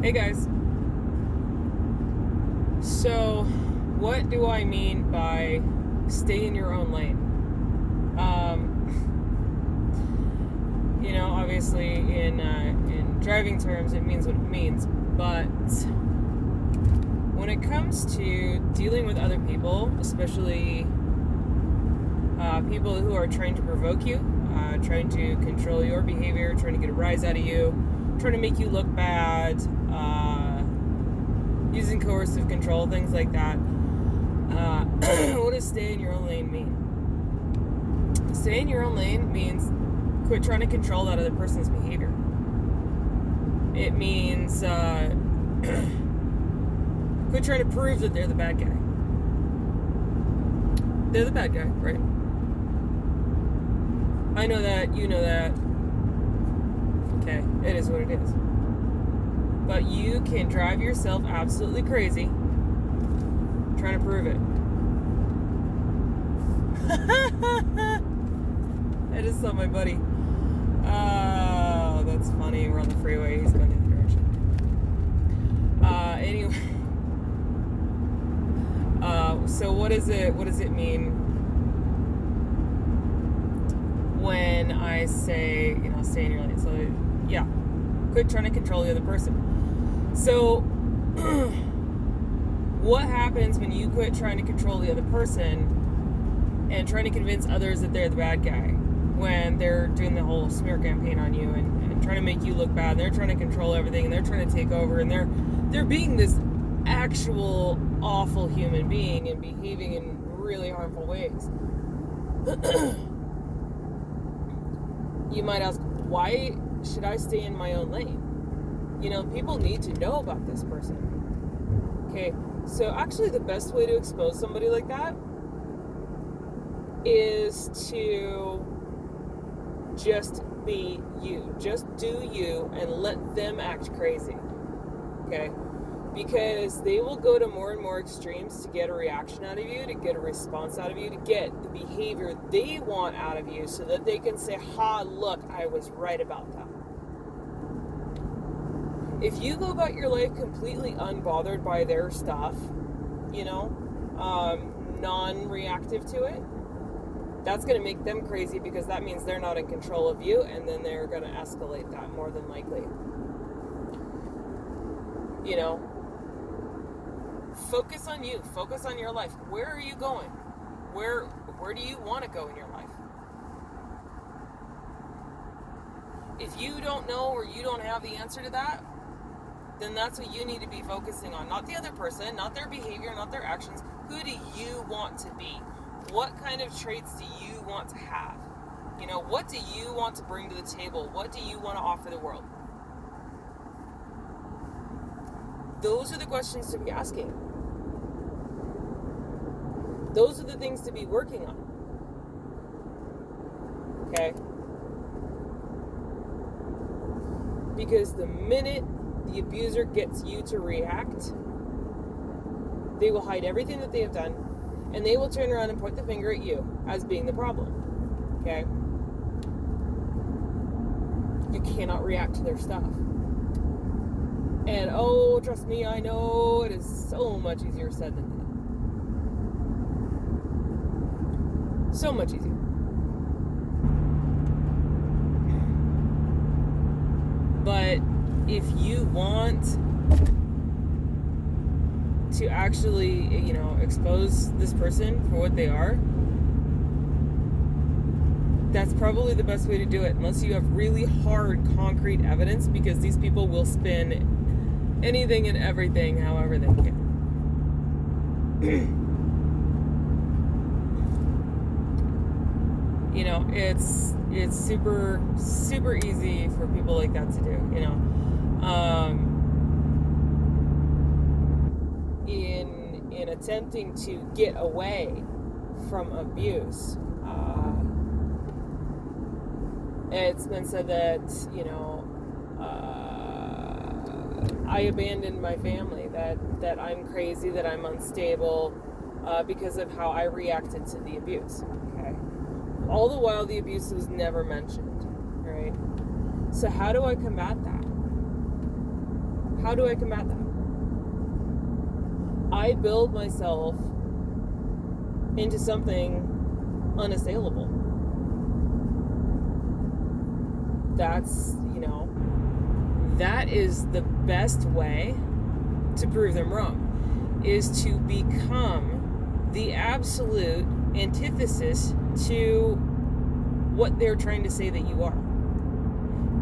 Hey guys. So, what do I mean by stay in your own lane? Obviously in driving terms, it means what it means. But when it comes to dealing with other people, especially people who are trying to provoke you, trying to control your behavior, trying to get a rise out of you, trying to make you look bad, using coercive control, things like that. What does stay in your own lane mean? Stay in your own lane means quit trying to control that other person's behavior. It means quit trying to prove that they're the bad guy. They're the bad guy, right? I know that, you know that. Okay, it is what it is. But you can drive yourself absolutely crazy trying to prove it. I just saw my buddy. Oh, that's funny. We're on the freeway. He's going the other direction. Anyway. So what does it mean when I say, stay in your lane? So, yeah. Quit trying to control the other person. So, what happens when you quit trying to control the other person and trying to convince others that they're the bad guy when they're doing the whole smear campaign on you and trying to make you look bad? They're trying to control everything and they're trying to take over and they're being this actual awful human being and behaving in really harmful ways. You might ask, why should I stay in my own lane? People need to know about this person. Okay, so actually the best way to expose somebody like that is to just be you. Just do you and let them act crazy. Okay? Because they will go to more and more extremes to get a reaction out of you, to get a response out of you, to get the behavior they want out of you so that they can say, ha, look, I was right about that. If you go about your life completely unbothered by their stuff, non-reactive to it, that's going to make them crazy because that means they're not in control of you, and then they're going to escalate that more than likely. Focus on you. Focus on your life. Where are you going? Where do you want to go in your life? If you don't know or you don't have the answer to that, then that's what you need to be focusing on. Not the other person, not their behavior, not their actions. Who do you want to be? What kind of traits do you want to have? What do you want to bring to the table? What do you want to offer the world? Those are the questions to be asking. Those are the things to be working on. Okay? Because the minute the abuser gets you to react, they will hide everything that they have done, and they will turn around and point the finger at you as being the problem. Okay? You cannot react to their stuff. And oh, trust me, I know it is so much easier said than done. So much easier. But if you want to actually, expose this person for what they are, that's probably the best way to do it, unless you have really hard, concrete evidence, because these people will spin anything and everything however they can. It's super, super easy for people like that to do, in attempting to get away from abuse. It's been said that, I abandoned my family, that I'm crazy, that I'm unstable, because of how I reacted to the abuse. Okay? All the while, the abuse was never mentioned, right? So how do I combat that? How do I combat that? I build myself into something unassailable. That's, that is the best way to prove them wrong, is to become the absolute antithesis to what they're trying to say that you are.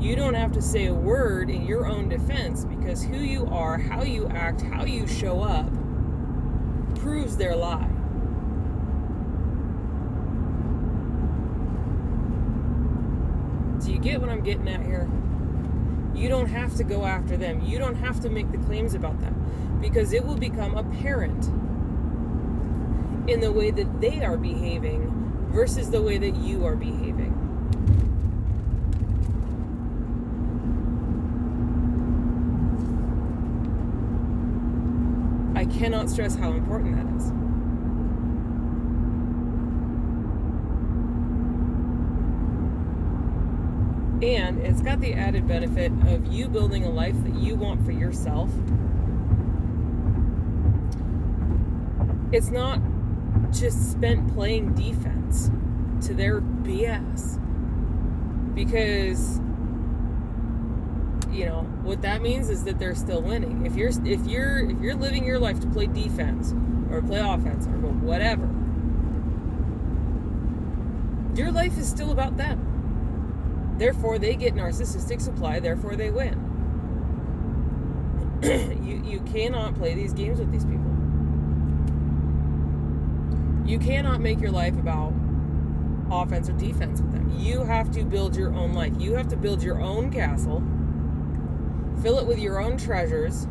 You don't have to say a word in your own defense, because who you are, how you act, how you show up proves their lie. Do you get what I'm getting at here? You don't have to go after them. You don't have to make the claims about them, because it will become apparent in the way that they are behaving versus the way that you are behaving. I cannot stress how important that is. And it's got the added benefit of you building a life that you want for yourself. It's not just spent playing defense to their BS. Because, what that means is that they're still winning. If you're living your life to play defense or play offense or whatever, your life is still about them. Therefore, they get narcissistic supply. Therefore, they win. You cannot play these games with these people. You cannot make your life about offense or defense with them. You have to build your own life. You have to build your own castle. Fill it with your own treasures.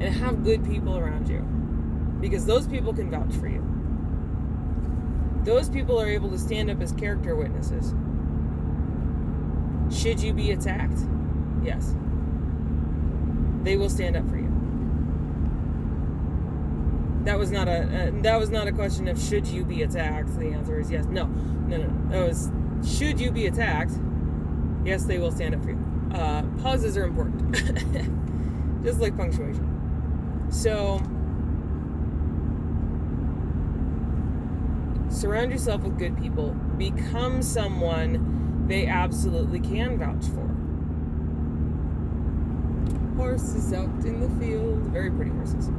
And have good people around you. Because those people can vouch for you. Those people are able to stand up as character witnesses. Should you be attacked? Yes. They will stand up for you. That was not a question of should you be attacked. The answer is yes. No. That was should you be attacked? Yes, they will stand up for you. Pauses are important. Just like punctuation. So surround yourself with good people. Become someone they absolutely can vouch for. Horses out in the field. Very pretty horses.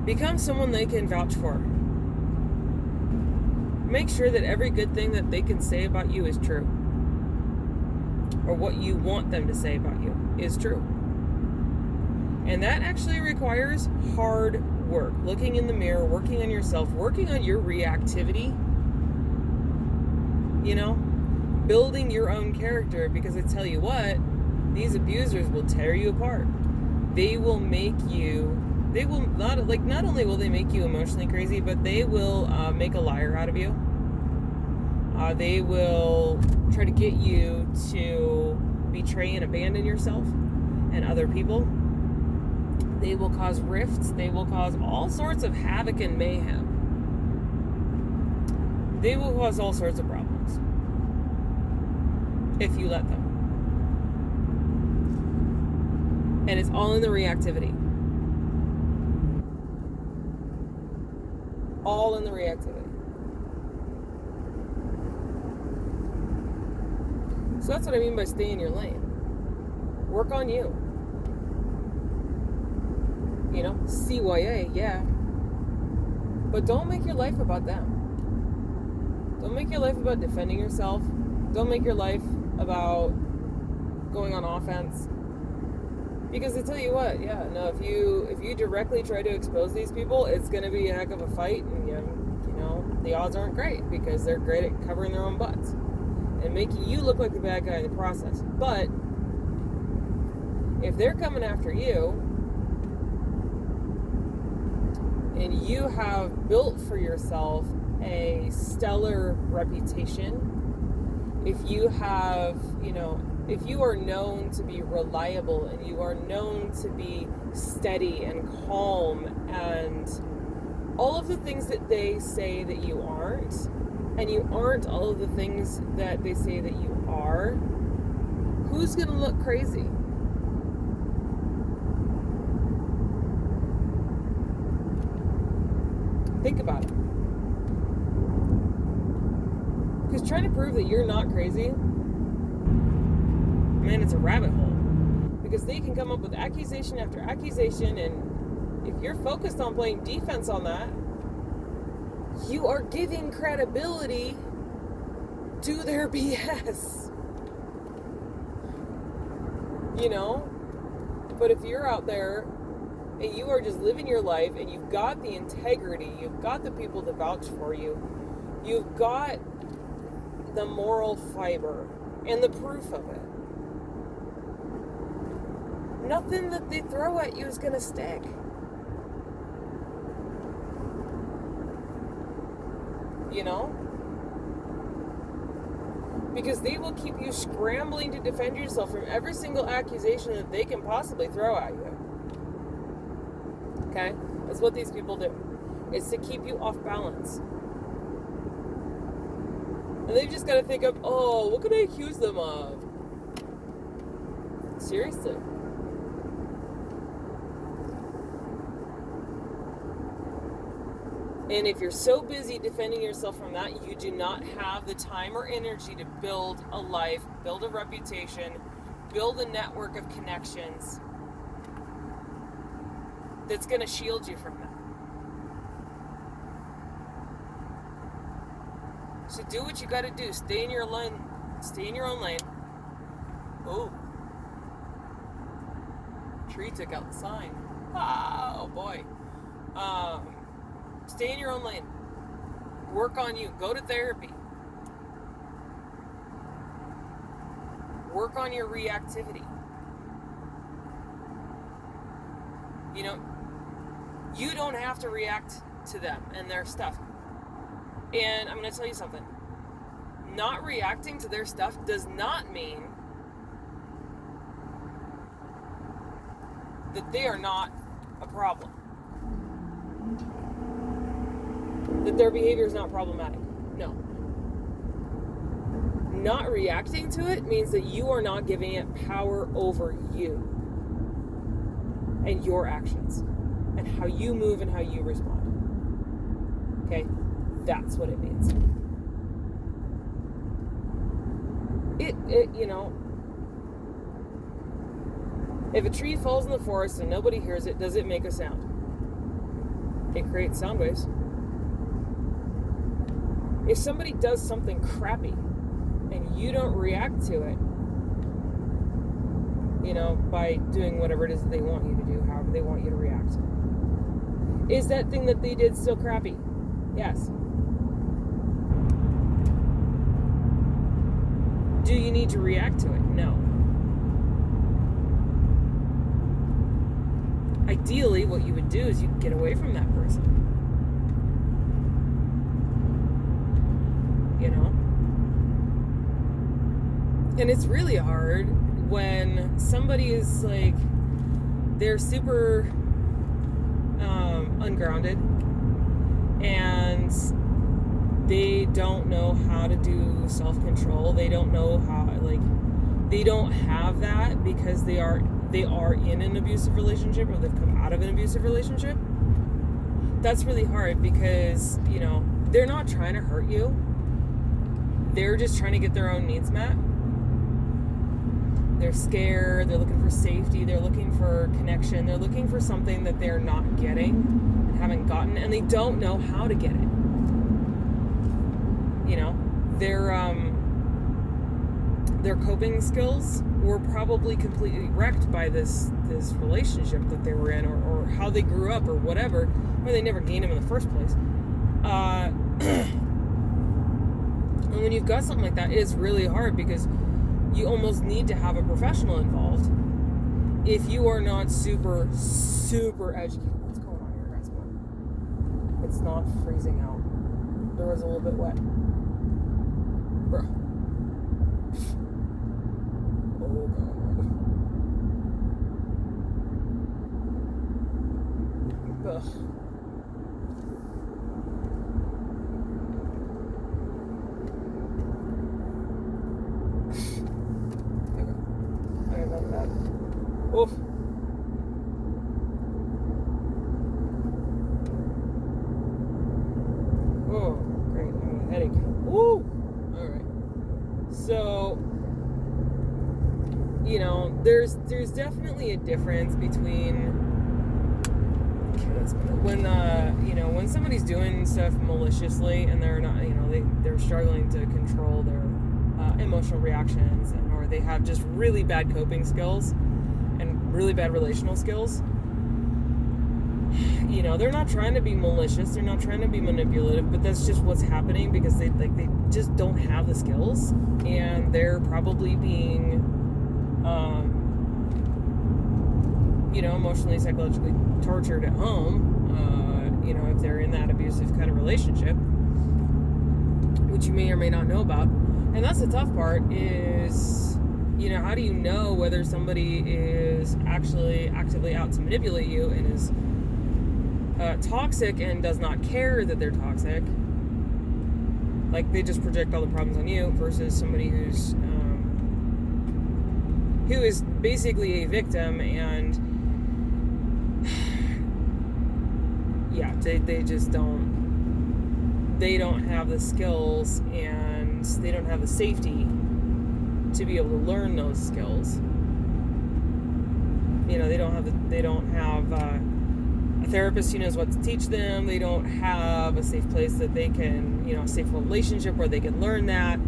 Become someone they can vouch for. Make sure that every good thing that they can say about you is true. Or what you want them to say about you is true. And that actually requires hard work. Looking in the mirror, working on yourself, working on your reactivity. Building your own character, because I tell you what, these abusers will tear you apart. They will make you, not only will they make you emotionally crazy, but they will make a liar out of you. They will try to get you to betray and abandon yourself and other people. They will cause rifts. They will cause all sorts of havoc and mayhem. They will cause all sorts of problems if you let them. And it's all in the reactivity. All in the reactivity. So that's what I mean by stay in your lane. Work on you. CYA, yeah. But don't make your life about them. Don't make your life about defending yourself. Don't make your life about going on offense. Because I tell you what, if you directly try to expose these people, it's going to be a heck of a fight, and the odds aren't great, because they're great at covering their own butts and making you look like the bad guy in the process. But if they're coming after you, and you have built for yourself a stellar reputation, if you have, if you are known to be reliable, and you are known to be steady and calm and all of the things that they say that you aren't, and you aren't all of the things that they say that you are, who's going to look crazy? Think about it. Because trying to prove that you're not crazy, man, it's a rabbit hole. Because they can come up with accusation after accusation, and if you're focused on playing defense on that, you are giving credibility to their BS. You know? But if you're out there and you are just living your life and you've got the integrity, you've got the people to vouch for you, you've got the moral fiber and the proof of it, nothing that they throw at you is going to stick. You know? Because they will keep you scrambling to defend yourself from every single accusation that they can possibly throw at you. Okay? That's what these people do. It's to keep you off balance. And they've just got to think of, oh, what could I accuse them of? Seriously. And if you're so busy defending yourself from that, you do not have the time or energy to build a life, build a reputation, build a network of connections that's going to shield you from that. So do what you got to do. Stay in your lane. Stay in your own lane. Oh. Tree took out the sign. Oh, boy. Stay in your own lane. Work on you. Go to therapy. Work on your reactivity. You know, you don't have to react to them and their stuff. And I'm going to tell you something. Not reacting to their stuff does not mean that they are not a problem. That their behavior is not problematic. No. Not reacting to it means that you are not giving it power over you and your actions and how you move and how you respond. Okay? That's what it means. It you know, if a tree falls in the forest and nobody hears it, does it make a sound? It creates sound waves. If somebody does something crappy and you don't react to it, you know, by doing whatever it is that they want you to do, however they want you to react, is that thing that they did still crappy? Yes. Do you need to react to it? No. Ideally, what you would do is you get away from that person. You know? And it's really hard when somebody is like, they're super ungrounded and they don't know how to do self-control. They don't know how, like, they don't have that because they are in an abusive relationship or they've come out of an abusive relationship. That's really hard because, you know, they're not trying to hurt you. They're just trying to get their own needs met. They're scared, they're looking for safety, they're looking for connection, they're looking for something that they're not getting and haven't gotten, and they don't know how to get it. You know, their coping skills were probably completely wrecked by this relationship that they were in, or how they grew up, or whatever, or they never gained them in the first place. And when you've got something like that, it is really hard because you almost need to have a professional involved if you are not super, super educated. What's going on here, guys? It's not freezing out. The road's a little bit wet. Bro. Oh, God. Ugh. not bad. Oof. Oh, great. I have a headache. Woo! Alright. So, there's definitely a difference between when somebody's doing stuff maliciously and they're not, they're struggling to control their emotional reactions, or they have just really bad coping skills and really bad relational skills. They're not trying to be malicious, they're not trying to be manipulative, but that's just what's happening because they just don't have the skills, and they're probably being emotionally, psychologically tortured at home, if they're in that abusive kind of relationship, which you may or may not know about. And that's the tough part is, how do you know whether somebody is actually actively out to manipulate you and is toxic and does not care that they're toxic, like they just project all the problems on you, versus somebody who is basically a victim and they just don't have the skills and they don't have the safety to be able to learn those skills. They don't have a therapist who knows what to teach them. They don't have a safe place that they can, a safe relationship where they can learn that.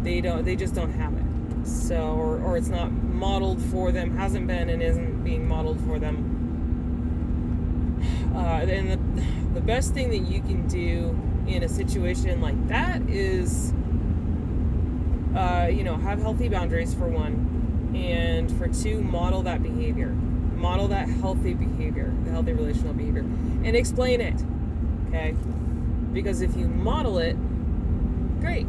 They just don't have it. So, or it's not modeled for them, hasn't been and isn't being modeled for them. And the best thing that you can do in a situation like that is, have healthy boundaries for one, and for two, model that behavior. Model that healthy behavior, the healthy relational behavior, and explain it, okay? Because if you model it, great,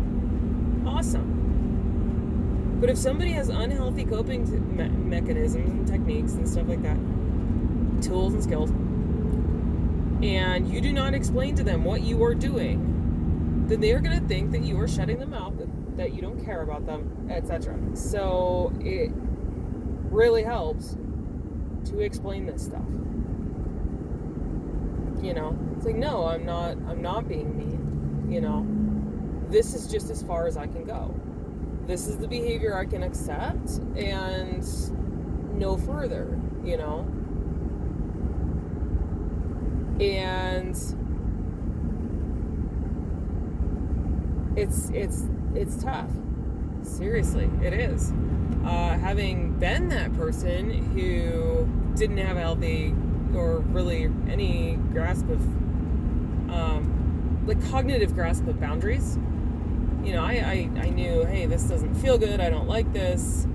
awesome. But if somebody has unhealthy coping mechanisms and techniques and stuff like that, tools and skills, and you do not explain to them what you are doing, then they are going to think that you are shutting them out, that you don't care about them, etc. So it really helps to explain this stuff. It's like, no, I'm not being mean. This is just as far as I can go. This is the behavior I can accept and no further, and it's tough. Seriously, it is. Having been that person who didn't have a healthy or really any grasp of, cognitive grasp of boundaries, I knew, hey, this doesn't feel good, I don't like this,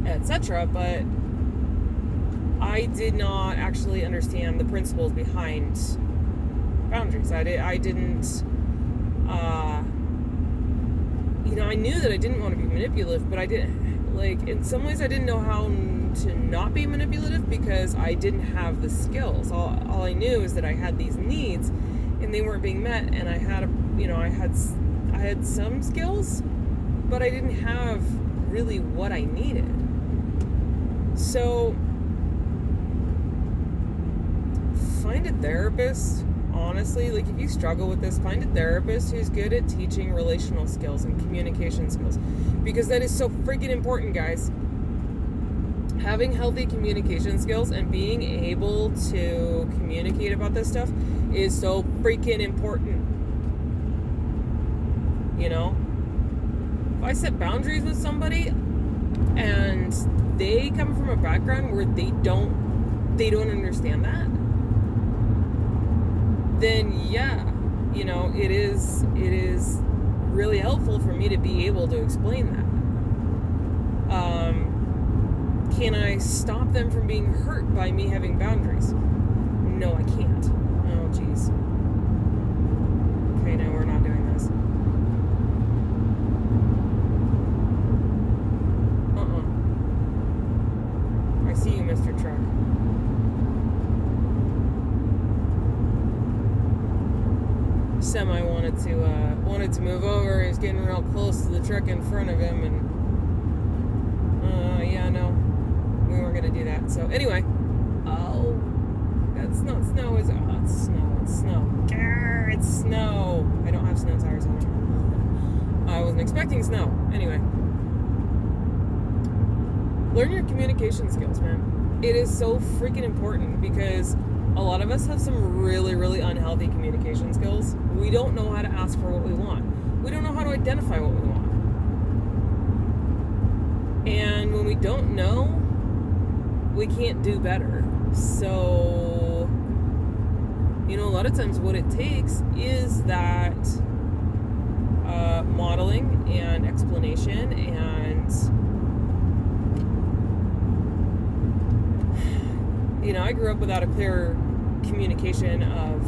etc. But I did not actually understand the principles behind boundaries. I didn't. I knew that I didn't want to be manipulative, but I didn't, in some ways I didn't know how to not be manipulative because I didn't have the skills. All I knew is that I had these needs and they weren't being met, and I had I had some skills, but I didn't have really what I needed. So find a therapist. Honestly, if you struggle with this, find a therapist who's good at teaching relational skills and communication skills, because that is so freaking important, guys. Having healthy communication skills and being able to communicate about this stuff is so freaking important. If I set boundaries with somebody and they come from a background where they don't understand that, then it is really helpful for me to be able to explain that. Can I stop them from being hurt by me having boundaries? No, I can't. Oh, geez. Okay, no, we're not doing this. I see you, Mr. Truck. Semi wanted to move over. He was getting real close to the truck in front of him, and So anyway, oh, that's not snow, is it? Oh, it's snow. It's snow. Grr, it's snow. I don't have snow tires on. I wasn't expecting snow. Anyway, learn your communication skills, man. It is so freaking important because a lot of us have some really, really unhealthy communication skills. We don't know how to ask for what we want. We don't know how to identify what we want. And when we don't know, we can't do better. So, a lot of times what it takes is that modeling and explanation and, I grew up without a clear communication of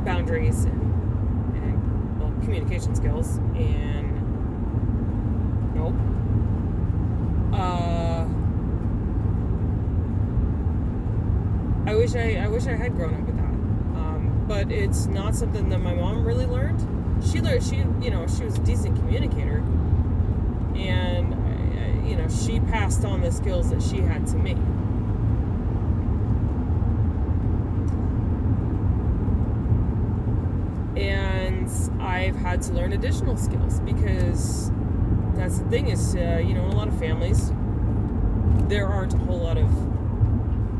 boundaries and communication skills, and nope. I wish I had grown up with that, but it's not something that my mom really learned. She was a decent communicator, and she passed on the skills that she had to me. And I've had to learn additional skills because that's the thing is, in a lot of families, there aren't a whole lot of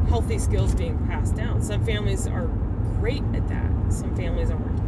healthy skills being passed down. Some families are great at that. Some families aren't.